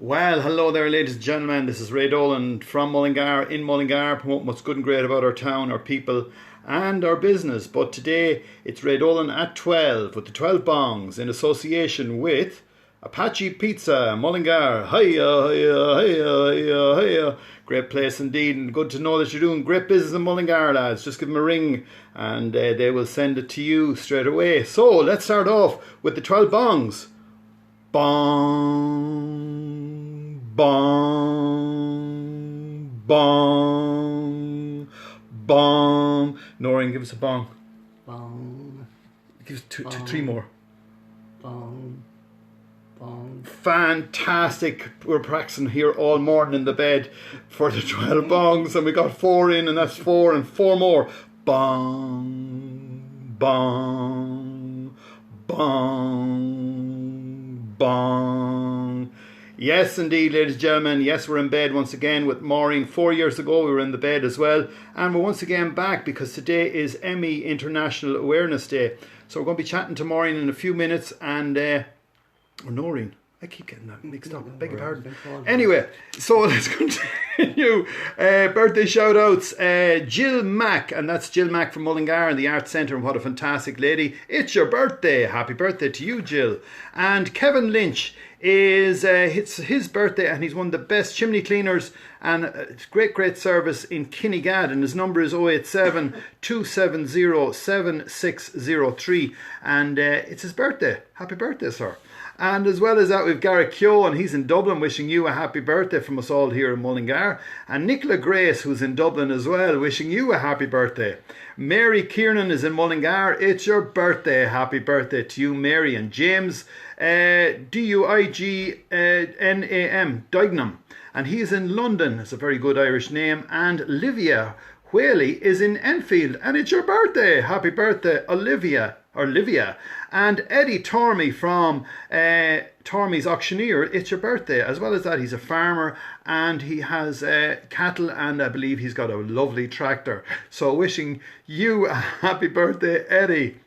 Well, hello there, ladies and gentlemen. This is Ray Dolan from Mullingar, in Mullingar, promoting what's good and great about our town, our people, and our business. But today, it's Ray Dolan at 12 with the 12 Bongs in association with Apache Pizza, Mullingar. Hiya, hiya, hiya, hiya, hiya. Great place indeed, and good to know that you're doing great business in Mullingar, lads. Just give them a ring and they will send it to you straight away. So, let's start off with the 12 Bongs. Bong, bong, bong, bong. Noreen, give us a bong. Bong. Give us three more. Bong. Bong. Fantastic. We're practicing here all morning in the bed for the 12 bongs, and we got 4 in, and that's 4 and 4 more. Bong, bong, bong, bong. Yes, indeed, ladies and gentlemen. Yes, we're in bed once again with Maureen. 4 years ago, we were in the bed as well. And we're once again back because today is ME International Awareness Day. So we're going to be chatting to Maureen in a few minutes and... or Noreen. I keep getting that mixed up. Beg your pardon. Anyway, so let's continue. Birthday shout outs. Jill Mack, and that's Jill Mack from Mullingar in the Arts Centre, and what a fantastic lady. It's your birthday. Happy birthday to you, Jill. And Kevin Lynch is it's his birthday, and he's one of the best chimney cleaners, and great service in Kinnegad, and his number is 087 270 7603, and it's his birthday. Happy birthday, sir. And as well as that, we've Gareth Keogh, and he's in Dublin, wishing you a happy birthday from us all here in Mullingar. And Nicola Grace, who's in Dublin as well, wishing you a happy birthday. Mary Kiernan is in Mullingar. It's your birthday. Happy birthday to you, Mary. And James Duignam, Dignam, and he is in London. It's a very good Irish name. And Livia Whaley is in Enfield, and it's your birthday. Happy birthday, Olivia. And Eddie Tormey from Tormey's Auctioneer, it's your birthday. As well as that, he's a farmer and he has cattle, and I believe he's got a lovely tractor. So wishing you a happy birthday, Eddie.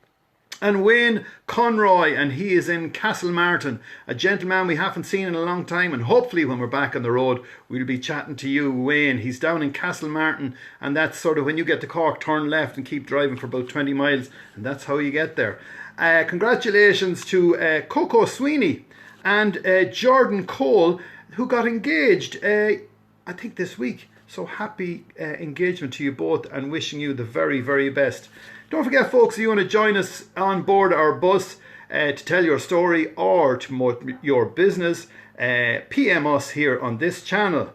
And Wayne Conroy, and he is in Castlemartin, a gentleman we haven't seen in a long time, and hopefully when we're back on the road we'll be chatting to you, Wayne. He's down in Castlemartin, and that's sort of when you get to Cork, turn left and keep driving for about 20 miles, and that's how you get there. Congratulations to Coco Sweeney and Jordan Cole, who got engaged I think this week. So happy engagement to you both, and wishing you the very, very best. Don't forget, folks, if you want to join us on board our bus to tell your story or to promote your business, PM us here on this channel.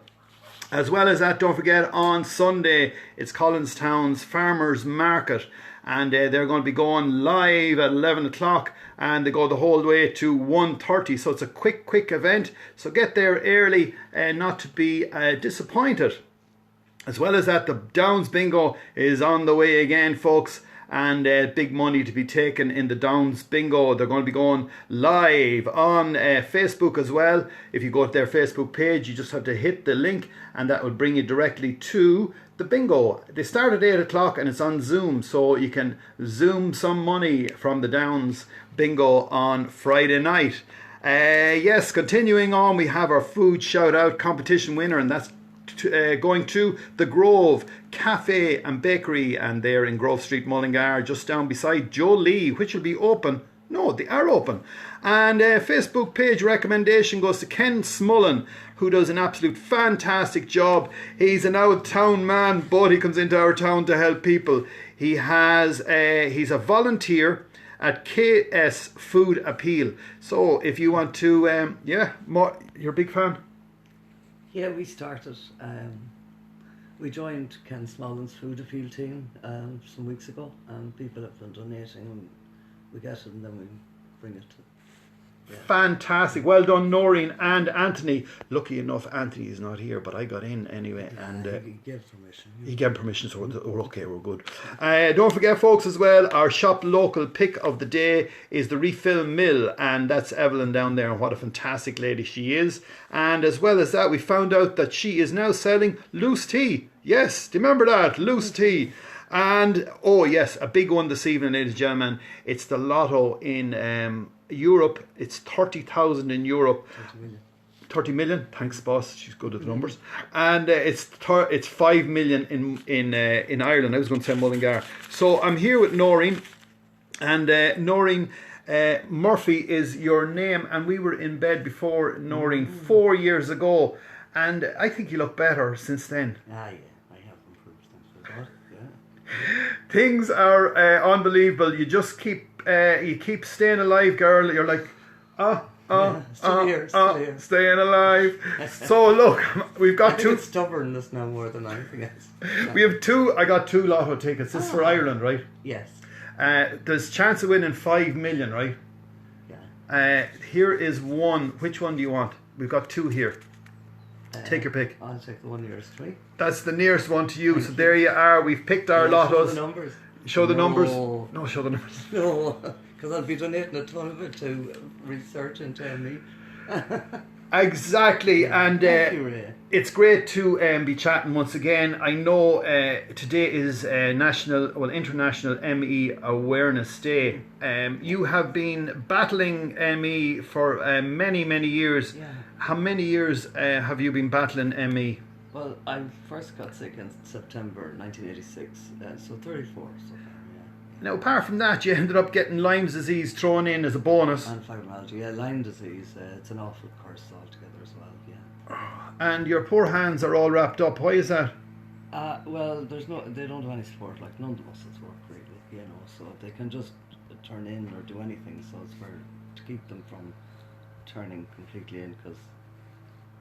As well as that, don't forget, on Sunday, it's Collinstown's Farmers Market, and they're going to be going live at 11 o'clock, and they go the whole way to 1:30, so it's a quick event. So get there early not to be disappointed. As well as that, the Downs Bingo is on the way again, folks. And big money to be taken in the Downs Bingo. They're going to be going live on Facebook as well. If you go to their Facebook page, you just have to hit the link, and that will bring you directly to the bingo. They start at 8 o'clock and it's on Zoom, so you can Zoom some money from the Downs Bingo on Friday night. Yes, continuing on, we have our food shout out competition winner, and that's going to the Grove Cafe and Bakery, and they're in Grove Street, Mullingar, just down beside Joe Lee, which will be open. No, they are open. And Facebook page recommendation goes to Ken Smullen, who does an absolute fantastic job. He's an out-of-town man, but he comes into our town to help people. He's a volunteer at KS Food Appeal. So if you want to, you're a big fan? Yeah, we started. We joined Ken Smullen's Food Appeal team some weeks ago, and people have been donating, and we get it and then we bring it to. Yeah. Fantastic. Well done, Noreen and Anthony. Lucky enough, Anthony is not here, but I got in anyway. Yeah, and he gave permission. He gave permission, so we're okay, we're good. Don't forget, folks, as well, our shop local pick of the day is the Refill Mill, and that's Evelyn down there, and what a fantastic lady she is. And as well as that, we found out that she is now selling loose tea. Yes, do you remember that? Loose tea. And, oh yes, a big one this evening, ladies and gentlemen. It's the lotto in Europe. It's 30,000 in Europe. 20 million. 30 million. Thanks, boss. She's good at the numbers. And it's 5 million in Ireland. I was going to say Mullingar. So I'm here with Noreen. And Noreen Murphy is your name. And we were in bed before, Noreen, 4 years ago. And I think you look better since then. Ah, yeah. I have improved, thanks for God. Yeah. Things are unbelievable. You just keep staying alive, girl. You're like, Still here. staying alive. So look, we've got I think it's stubbornness now more than anything else. We have two. I got 2 lotto tickets. This is for Ireland, right? Yes. There's chance of winning 5 million, right? Yeah. Here is one. Which one do you want? We've got 2 here. Take your pick. I'll take the one nearest to me. That's the nearest one to you. So there you are. We've picked our lottos. Show the numbers. Show the numbers. No, show the numbers. No, because I'll be donating a ton of it to research into ME. Exactly, and Thank you, Ray. it's great to be chatting once again. I know today is International ME Awareness Day. You have been battling ME for many, many years. Yeah. How many years have you been battling ME? Well, I first got sick in September 1986, so 34 so far, yeah. Now, apart from that, you ended up getting Lyme disease thrown in as a bonus. And fibromyalgia, yeah, Lyme disease, it's an awful curse altogether as well, yeah. And your poor hands are all wrapped up. Why is that? Well, they don't have any support, like none of the muscles work really, so they can just turn in or do anything, so it's to keep them from turning completely in, because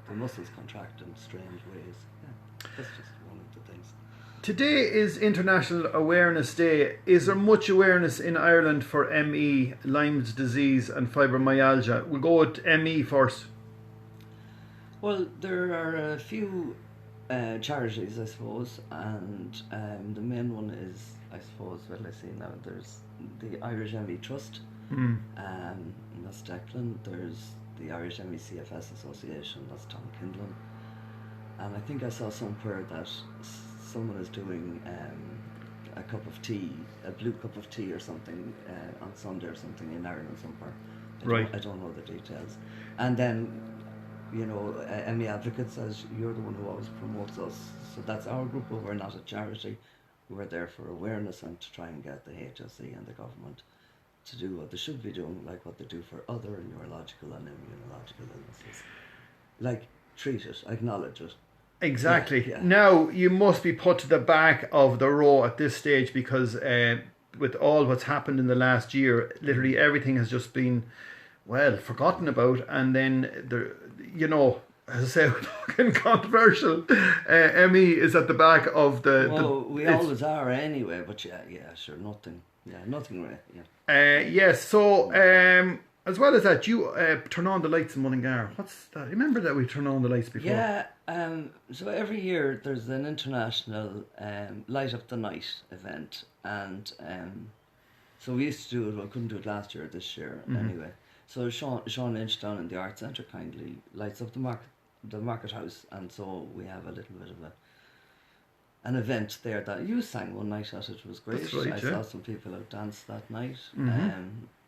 the muscles contract in strange ways. Yeah, that's just one of the things. Today is International Awareness Day. Is there much awareness in Ireland for ME, Lyme disease and fibromyalgia? We'll go with ME first. Well, there are a few charities, I suppose, and the main one is, I suppose, I see now, there's the Irish ME Trust, that's Declan. There's the Irish ME CFS Association, that's Tom Kindlin. And I think I saw somewhere that someone is doing a cup of tea, a blue cup of tea or something on Sunday or something in Ireland somewhere. I don't know the details. And then, ME Advocates, as you're the one who always promotes us. So that's our group, but we're not a charity. We're there for awareness and to try and get the HSE and the government to do what they should be doing, like what they do for other neurological and immunological illnesses. Like, treat it, acknowledge it. Exactly. Yeah. Now, you must be put to the back of the row at this stage because with all what's happened in the last year, literally everything has just been, forgotten about. And then, as I say, fucking controversial. ME is at the back of the... Well, we always are anyway, but yeah, sure, nothing. Yeah, nothing right, yeah. Yes, so as well as that, you turn on the lights in Mullingar. What's that? Remember that we turn on the lights before? Yeah, so every year there's an international Light Up the Night event, and so we used to do it, I couldn't do it last year, this year anyway. So Sean Lynch down in the Arts Centre kindly lights up the market house, and so we have a little bit of an event there that you sang one night at. It was great. That's right, I saw some people out dance that night.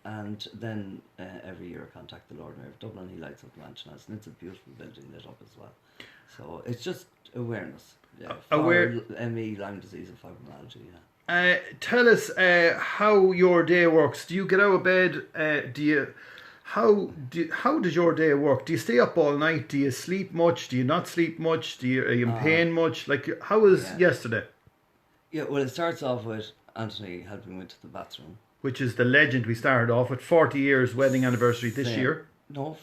And then every year I contact the Lord Mayor of Dublin. He lights up the Mansion House, and it's a beautiful building lit up as well. So it's just awareness. Yeah, for ME, Lyme disease and fibromyalgia, yeah. Tell us how your day works. Do you get out of bed? How does your day work? Do you stay up all night? Do you sleep much? Do you not sleep much? Are you in pain much? Like, how was yesterday? Yeah, well, it starts off with Anthony helping me to the bathroom. Which is the legend we started off with, 40 years wedding anniversary this year. No,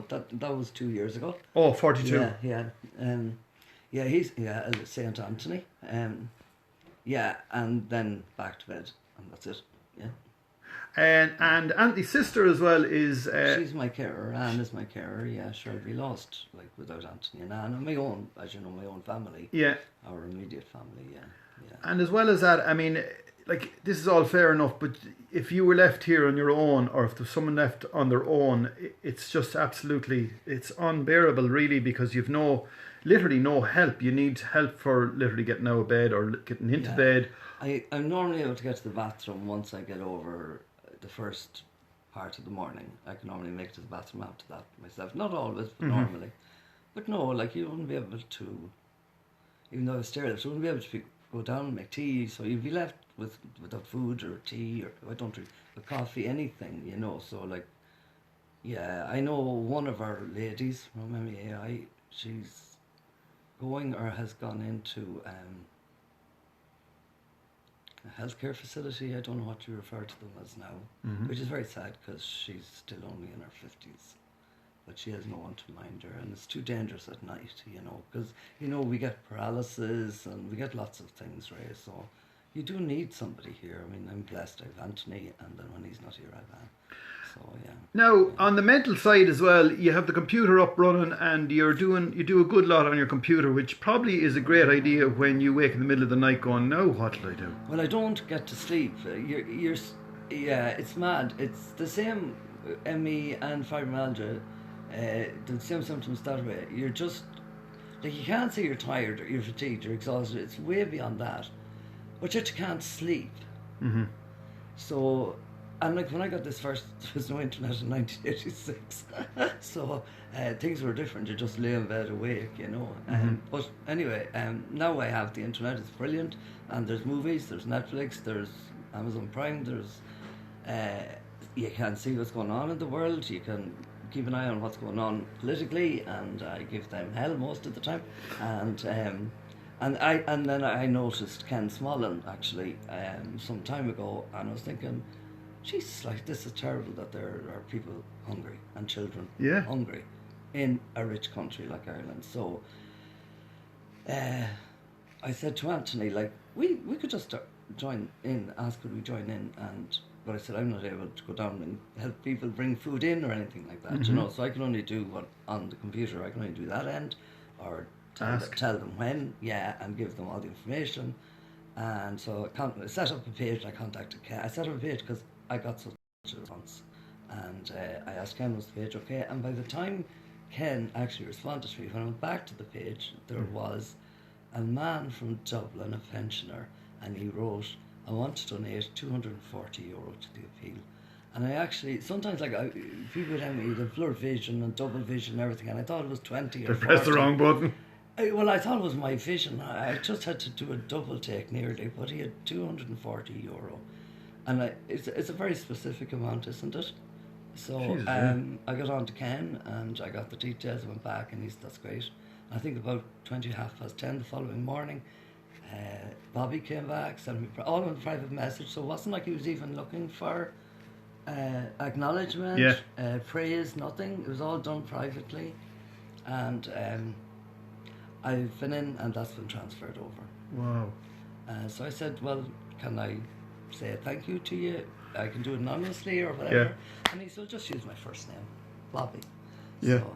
that was 2 years ago. Oh, 42. Yeah. He's Saint Anthony. And then back to bed, and that's it. Yeah. And Anthony's sister as well is... she's my carer. Anne is my carer. Yeah, sure, we lost without Anthony and Anne. And my own, as you know, my own family. Yeah. Our immediate family. Yeah. And as well as that, I mean, this is all fair enough, but if you were left here on your own, or if there's someone left on their own, it's just absolutely, it's unbearable really, because you've literally no help. You need help for literally getting out of bed or getting into bed. I'm normally able to get to the bathroom once I get over the first part of the morning. I can normally make it to the bathroom after that myself. Not always, but normally. But no, like you wouldn't be able to, even though I was sterile, you wouldn't be able to go down and make tea, so you'd be left without food or tea, or I don't drink, but coffee, anything, you know. So like, yeah, I know one of our ladies from MEAI, she's going or has gone into a healthcare facility. I don't know what you refer to them as now, which is very sad because she's still only in her 50s. But she has no one to mind her, and it's too dangerous at night, you know, because, you know, we get paralysis and we get lots of things, Ray, so you do need somebody here. I mean, I'm blessed, I have Anthony, and then when he's not here, I have Anne. So, yeah. Now, on the mental side as well, you have the computer up running, and you do a good lot on your computer, which probably is a great idea when you wake in the middle of the night going, now what will I do? Well, I don't get to sleep. Yeah, it's mad. It's the same ME and fibromyalgia. The same symptoms that way. You're just like, you can't say you're tired or you're fatigued, you're exhausted. It's way beyond that, but yet you can't sleep. So, and like when I got this first, there was no internet in 1986, so things were different. You just lay in bed awake, you know. But anyway, now I have the internet. It's brilliant, and there's movies, there's Netflix, there's Amazon Prime, there's you can see what's going on in the world. You can keep an eye on what's going on politically, and I give them hell most of the time. And then I noticed Ken Smolin actually some time ago, and I was thinking, Jesus, like, this is terrible that there are people hungry and children hungry in a rich country like Ireland. So I said to Anthony, like, we could just join in, ask could we join in, but I said, I'm not able to go down and help people bring food in or anything like that, you know, so I can only do what on the computer, I can only do that end, or tell them when, and give them all the information. And so I set up a page, I contacted Ken. I set up a page because I got such a response, and I asked Ken, was the page okay? And by the time Ken actually responded to me, when I went back to the page, there was a man from Dublin, a pensioner, and he wrote, I want to donate €240 to the appeal. And I actually, sometimes like people tell me the blurred vision and double vision and everything, and I thought it was 20 or 40. Press the wrong button. I thought it was my vision. I just had to do a double take nearly, but he had €240. And it's a very specific amount, isn't it? So Jesus, I got on to Ken, and I got the details, went back, and that's great. I think about 10:20 the following morning, Bobby came back, sent me all in a private message, so it wasn't like he was even looking for acknowledgement, praise, nothing. It was all done privately, and I've been in, and that's been transferred over. Wow. So I said, well, can I say a thank you to you? I can do it anonymously or whatever. And he said, just use my first name, Bobby. So,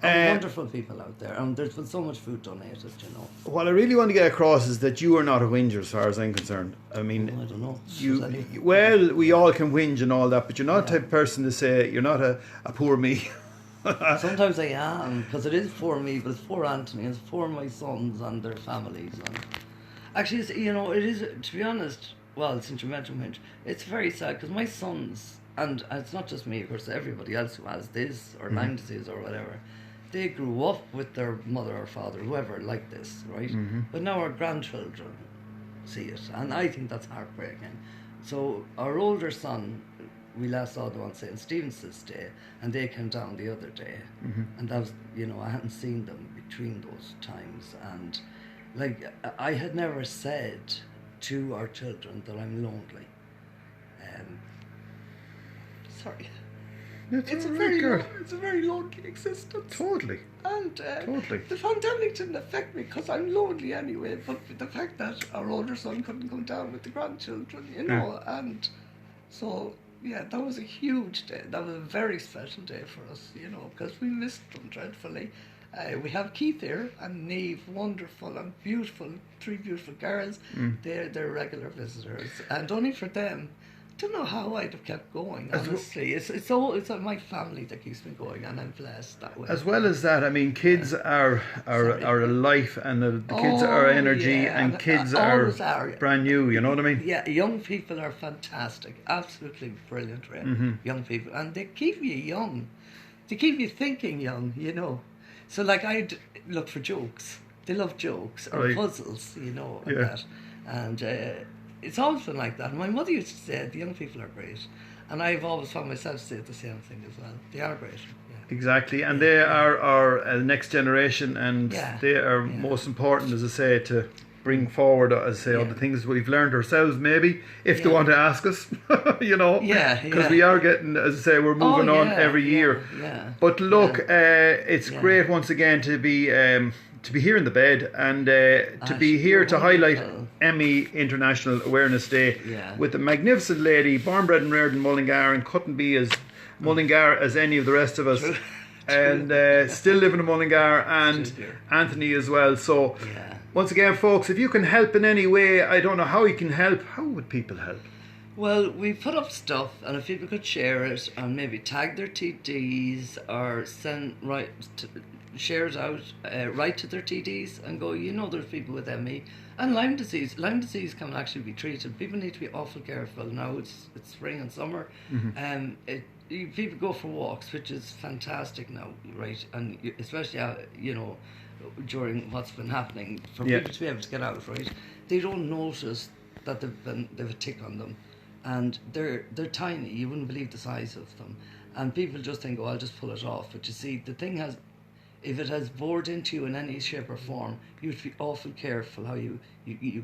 wonderful people out there, and there's been so much food donated, you know. What I really want to get across is that you are not a whinger, as far as I'm concerned. I mean, I don't know. Well, we all can whinge and all that, but you're not the type of person to say, you're not a poor me. Sometimes I am, because it is for me, but it's for Anthony, it's for my sons and their families. And actually, it is, to be honest, well, since you mentioned whinge, it's very sad, because my sons, and it's not just me, of course, everybody else who has this, or Lyme disease, or whatever, they grew up with their mother or father, whoever, like this, right? But now our grandchildren see it, and I think that's heartbreaking. So our older son, we last saw them on St. Stephen's Day, and they came down the other day, and that was, I hadn't seen them between those times, and like, I had never said to our children that I'm lonely. Sorry. It's a very lonely existence. Totally. And the pandemic didn't affect me because I'm lonely anyway, but the fact that our older son couldn't come down with the grandchildren, and so, that was a huge day. That was a very special day for us, because we missed them dreadfully. We have Keith here and Neve, wonderful and beautiful, 3 beautiful girls. They're regular visitors, and only for them, don't know how I'd have kept going, honestly. It's my family that keeps me going, and I'm blessed that way. As well as that, I mean, kids are a life, and the kids are energy, and kids are brand new, you know what I mean? Yeah, young people are fantastic, absolutely brilliant, Ray. Young people, and they keep you young. They keep you thinking young, you know. So like I'd look for jokes. They love jokes or puzzles, you know, and that. And it's always been like that. My mother used to say the young people are great, and I've always found myself saying the same thing as well. They are great. Yeah. Exactly, and they are our next generation, and they are most important, as I say, to bring forward, as I say, all the things we've learned ourselves, maybe, if they want to ask us, you know, because we are getting, as I say, we're moving on every year. Yeah. But look, it's great once again to be here in the bed, and to be here to highlight ME International Awareness Day with a magnificent lady, born, bred and reared in Mullingar, and couldn't be as Mullingar as any of the rest of us. And still living in Mullingar, and Anthony as well. So once again, folks, if you can help in any way, I don't know how you can help. How would people help? Well, we put up stuff, and if people could share it and maybe tag their TDs or send shares out right to their TDs and go, you know, there's people with ME and Lyme disease. Lyme disease can actually be treated. People need to be awful careful now. It's spring and summer. People go for walks, which is fantastic now, right? And especially you know, during what's been happening, for people to be able to get out, right? They don't notice that they've a tick on them, and they're tiny. You wouldn't believe the size of them, and people just think, oh, I'll just pull it off. But you see, the thing has, if it has bored into you in any shape or form, you have to be awful careful how you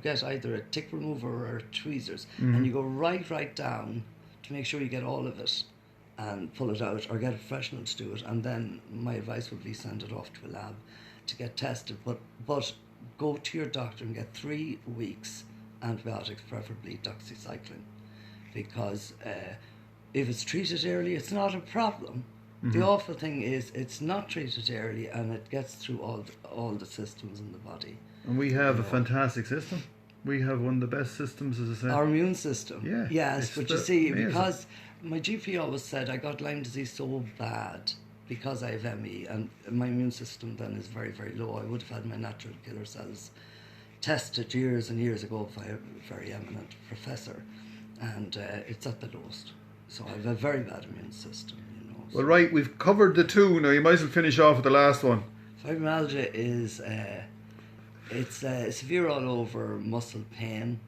get either a tick remover or tweezers, and you go right down to make sure you get all of it and pull it out, or get a professional to do it. And then my advice would be send it off to a lab to get tested. But go to your doctor and get 3 weeks antibiotics, preferably doxycycline, because if it's treated early, it's not a problem. The awful thing is it's not treated early, and it gets through all the systems in the body. And we have a fantastic system. We have one of the best systems, as I said. Our immune system. Yeah. Yes, but you see, amazing. Because my GP always said I got Lyme disease so bad because I have ME, and my immune system then is very, very low. I would have had my natural killer cells tested years and years ago by a very eminent professor, and it's at the lowest. So I have a very bad immune system. Well, right, we've covered the two. Now you might as well finish off with the last one. Fibromyalgia is it's severe all over muscle pain,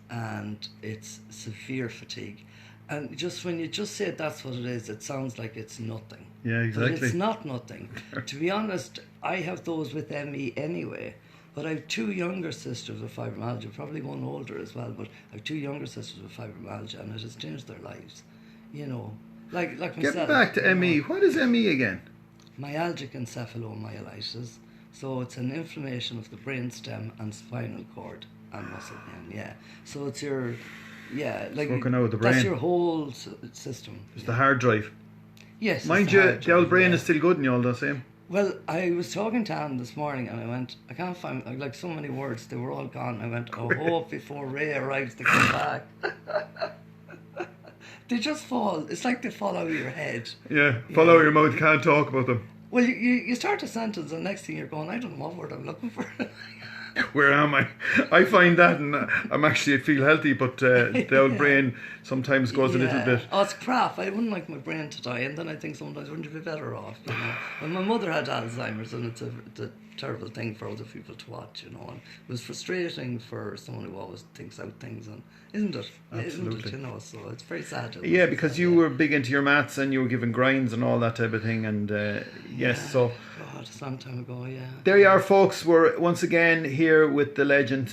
and it's severe fatigue. And just when you just say that's what it is, it sounds like it's nothing. Yeah, exactly. But it's not nothing. To be honest, I have those with ME anyway. But I have 2 younger sisters with fibromyalgia, probably one older as well. But I have 2 younger sisters with fibromyalgia, and it has changed their lives. You know. Like myself. Getting back to ME, what is ME again? Myalgic encephalomyelitis. So it's an inflammation of the brainstem and spinal cord and muscle pain. So it's your, like working out with the brain. That's your whole system. It's the hard drive. Yes. Mind you, the old brain is still good and all the same. Well, I was talking to Anne this morning, and I went, I can't find, like, so many words, they were all gone. I went, I hope before Ray arrives to come back. They just fall. It's like they fall out of your head. Yeah, fall out of your mouth. You can't talk about them. Well, you start a sentence, and next thing you're going, I don't know what word I'm looking for. Where am I? I find that, and I feel healthy, but the old brain sometimes goes a little bit. Oh, it's crap. I wouldn't like my brain to die, and then I think sometimes wouldn't you be better off, you know? When my mother had Alzheimer's, and it's a terrible thing for other people to watch, you know, and it was frustrating for someone who always thinks out things, and isn't it? Absolutely. Isn't it, you know, so it's very sad. Yeah, because you were big into your maths, and you were giving grinds and all that type of thing, and so... God, it's a long time ago, There you are, folks. We're once again here with the legend,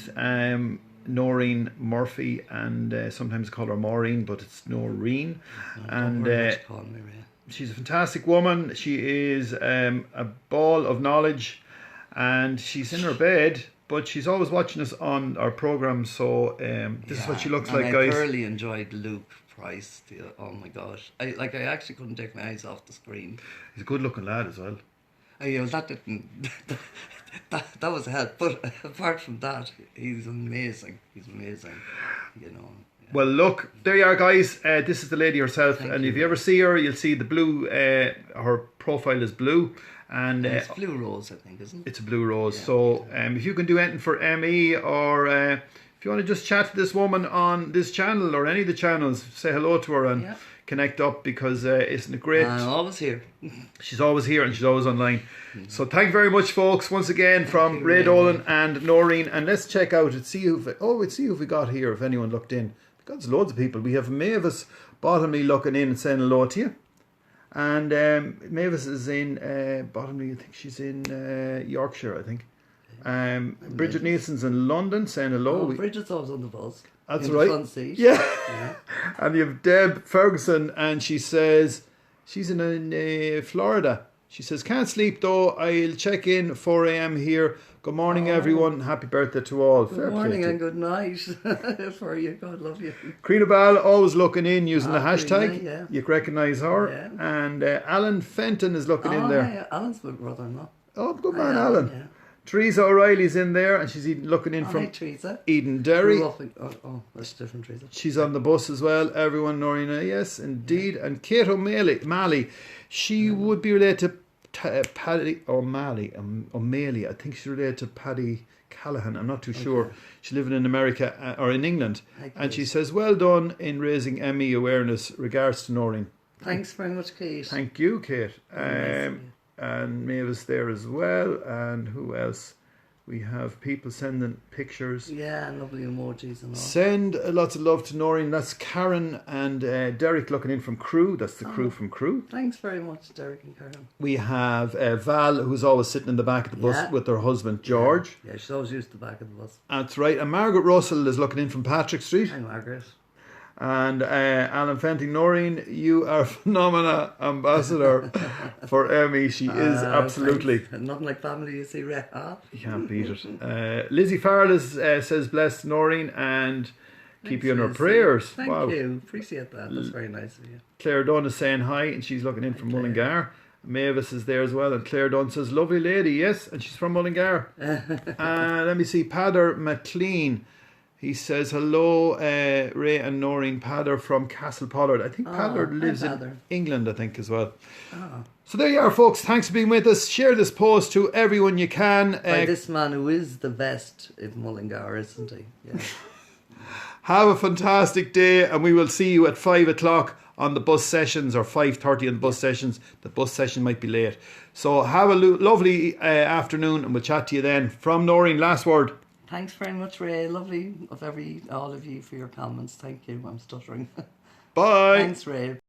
Noreen Murphy, and sometimes call her Maureen, but it's Noreen. Don't worry what you call me, Ray. She's a fantastic woman. She is a ball of knowledge, and she's in her bed, but she's always watching us on our programme, so this is what she looks like, guys. I thoroughly enjoyed Luke Price. Oh my gosh. I actually couldn't take my eyes off the screen. He's a good looking lad as well. That didn't... that was a help, but apart from that, he's amazing. He's amazing, you know. Well, look, there you are, guys. This is the lady herself, Thank and you. if you ever see her, you'll see the blue. Her profile is blue, and It's blue rose, I think, isn't it? it's a blue rose. Yeah. So, if you can do anything for ME, or if you want to just chat to this woman on this channel or any of the channels, say hello to her and connect up, because isn't it great? I'm always here. She's always here and she's always online. So thank you very much, folks, once again from Ray Dolan and Noreen. And let's check out and see who we got here, if anyone looked in. We've got loads of people. We have Mavis Bottomley looking in and saying hello to you. And Mavis is in Bottomley, I think she's in Yorkshire, I think. Bridget Nielsen's in London saying hello. Oh, Bridget's always on the bus. That's in right. The front seat. Yeah. And you have Deb Ferguson, and she says she's in Florida. She says, can't sleep though, I'll check in 4 a.m. here. Good morning, everyone. Happy birthday to all. Good morning and good night for you. God love you. Karina Ball always looking in using the Karina, hashtag. yeah. You recognise her. Yeah. And Alan Fenton is looking in there. Yeah. Alan's my brother-in-law. Oh, good man, Hi, Alan. Yeah. Teresa O'Reilly's in there, and she's looking in from Hi, Teresa. Eden Derry. That's different, Teresa. She's on the bus as well. Everyone, Noreen, yes, indeed. Yeah. And Kate O'Malley, she would be related to Paddy O'Malley. I think she's related to Paddy Callahan. I'm not too sure. She's living in America or in England. And she says, well done in raising ME awareness. Regards to Noreen. Thanks very much, Kate. Thank you, Kate. And Mavis there as well. And who else? We have people sending pictures. Yeah, lovely emojis and all. Send lots of love to Noreen. That's Karen and Derek looking in from Crew. That's the crew from Crew. Thanks very much, Derek and Karen. We have Val, who's always sitting in the back of the bus with her husband, George. Yeah, she's always used to the back of the bus. That's right. And Margaret Russell is looking in from Patrick Street. Hi, Margaret. And Alan Fenting, Noreen, you are phenomena ambassador for Emmy. She is absolutely. Thanks. Nothing like family, you see, Red. You can't beat it. Lizzie Farrell says, bless Noreen and keep you in her prayers. Thank you. Appreciate that. That's very nice of you. Claire Dunn is saying hi, and she's looking in from Mullingar. Mavis is there as well, and Claire Dunn says, lovely lady, yes, and she's from Mullingar. Let me see, Padder McLean. He says, hello, Ray and Noreen. Padder from Castle Pollard. I think Padder lives in England, I think, as well. So there you are, folks. Thanks for being with us. Share this post to everyone you can. By this man who is the best in Mullingar, isn't he? Yeah. Have a fantastic day, and we will see you at 5 o'clock on the bus sessions, or 5:30 on the bus sessions. The bus session might be late. So have a lovely afternoon, and we'll chat to you then. From Noreen, last word. Thanks very much, Ray. Lovely of all of you for your comments. Thank you. I'm stuttering. Bye. Thanks, Ray.